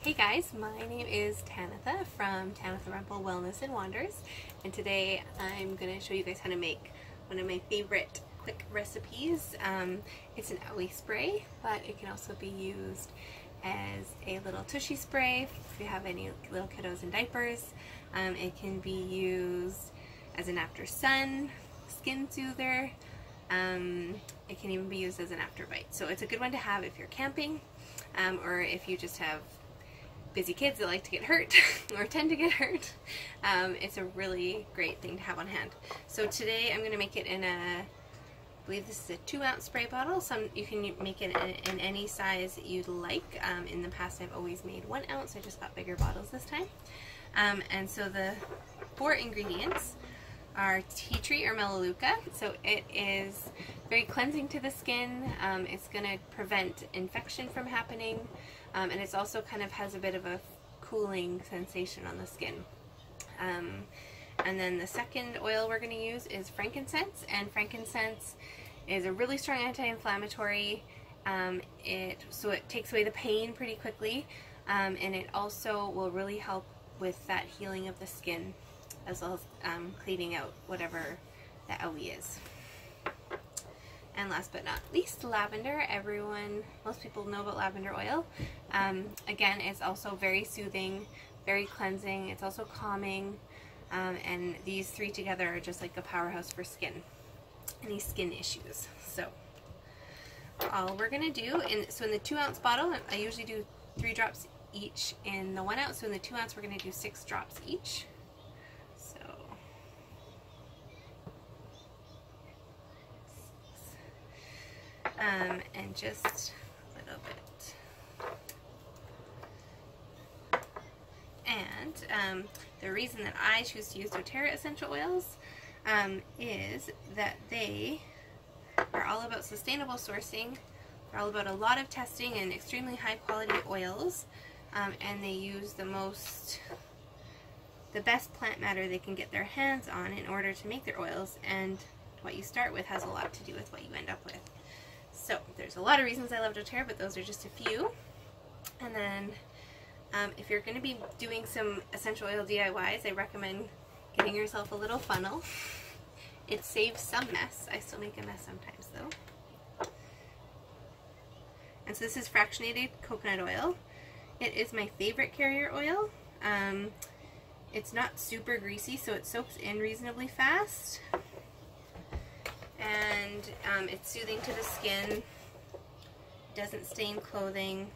Hey guys, my name is Tanitha from Tanitha Rumple Wellness and Wonders, and today I'm going to show you guys how to make one of my favorite quick recipes. It's an owie spray, but it can also be used as a little tushy spray if you have any little kiddos in diapers. It can be used as an after sun skin soother. It can even be used as an after bite. So it's a good one to have if you're camping, or if you just have busy kids that like to get hurt or tend to get hurt. It's a really great thing to have on hand. So today I'm going to make it in I believe this is a 2-ounce spray bottle. You can make it in any size that you'd like. In the past I've always made 1 ounce. I just got bigger bottles this time. And so the 4 ingredients are tea tree or melaleuca. So it is very cleansing to the skin. It's going to prevent infection from happening, and it's also kind of has a bit of a cooling sensation on the skin. And then the second oil we're going to use is frankincense, and frankincense is a really strong anti-inflammatory. So it takes away the pain pretty quickly, and it also will really help with that healing of the skin, as well as cleaning out whatever the owie is. And last but not least, lavender. Most people know about lavender oil. Again, it's also very soothing, very cleansing. It's also calming, and these three together are just like a powerhouse for any skin issues. So all we're gonna do, in the 2-ounce bottle, I usually do 3 drops each. In the 1 ounce, so in the 2 ounce, we're gonna do 6 drops each. And just a little bit. And the reason that I choose to use doTERRA essential oils is that they are all about sustainable sourcing. They're all about a lot of testing and extremely high quality oils, and they use the best plant matter they can get their hands on in order to make their oils, and what you start with has a lot to do with what you end up with. So there's a lot of reasons I love doTERRA, but those are just a few. And then if you're going to be doing some essential oil DIYs, I recommend getting yourself a little funnel. It saves some mess. I still make a mess sometimes though. And so this is fractionated coconut oil. It is my favorite carrier oil. It's not super greasy, so it soaks in reasonably fast. And it's soothing to the skin, doesn't stain clothing,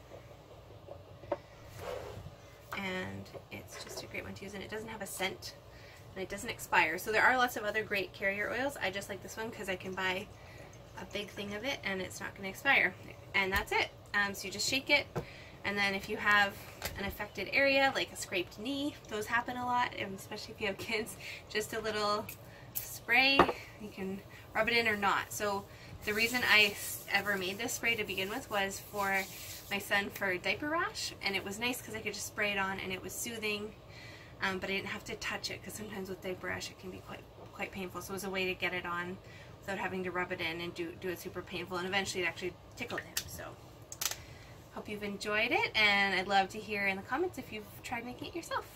and it's just a great one to use, and it doesn't have a scent, and it doesn't expire. So there are lots of other great carrier oils. I just like this one because I can buy a big thing of it and it's not going to expire. And that's it. So you just shake it, and then if you have an affected area like a scraped knee, those happen a lot, and especially if you have kids, just a little spray. You can rub it in or not. So the reason I ever made this spray to begin with was for my son for diaper rash, and it was nice because I could just spray it on and it was soothing, but I didn't have to touch it, because sometimes with diaper rash it can be quite painful. So it was a way to get it on without having to rub it in and do it super painful, and eventually it actually tickled him. So hope you've enjoyed it, and I'd love to hear in the comments if you've tried making it yourself.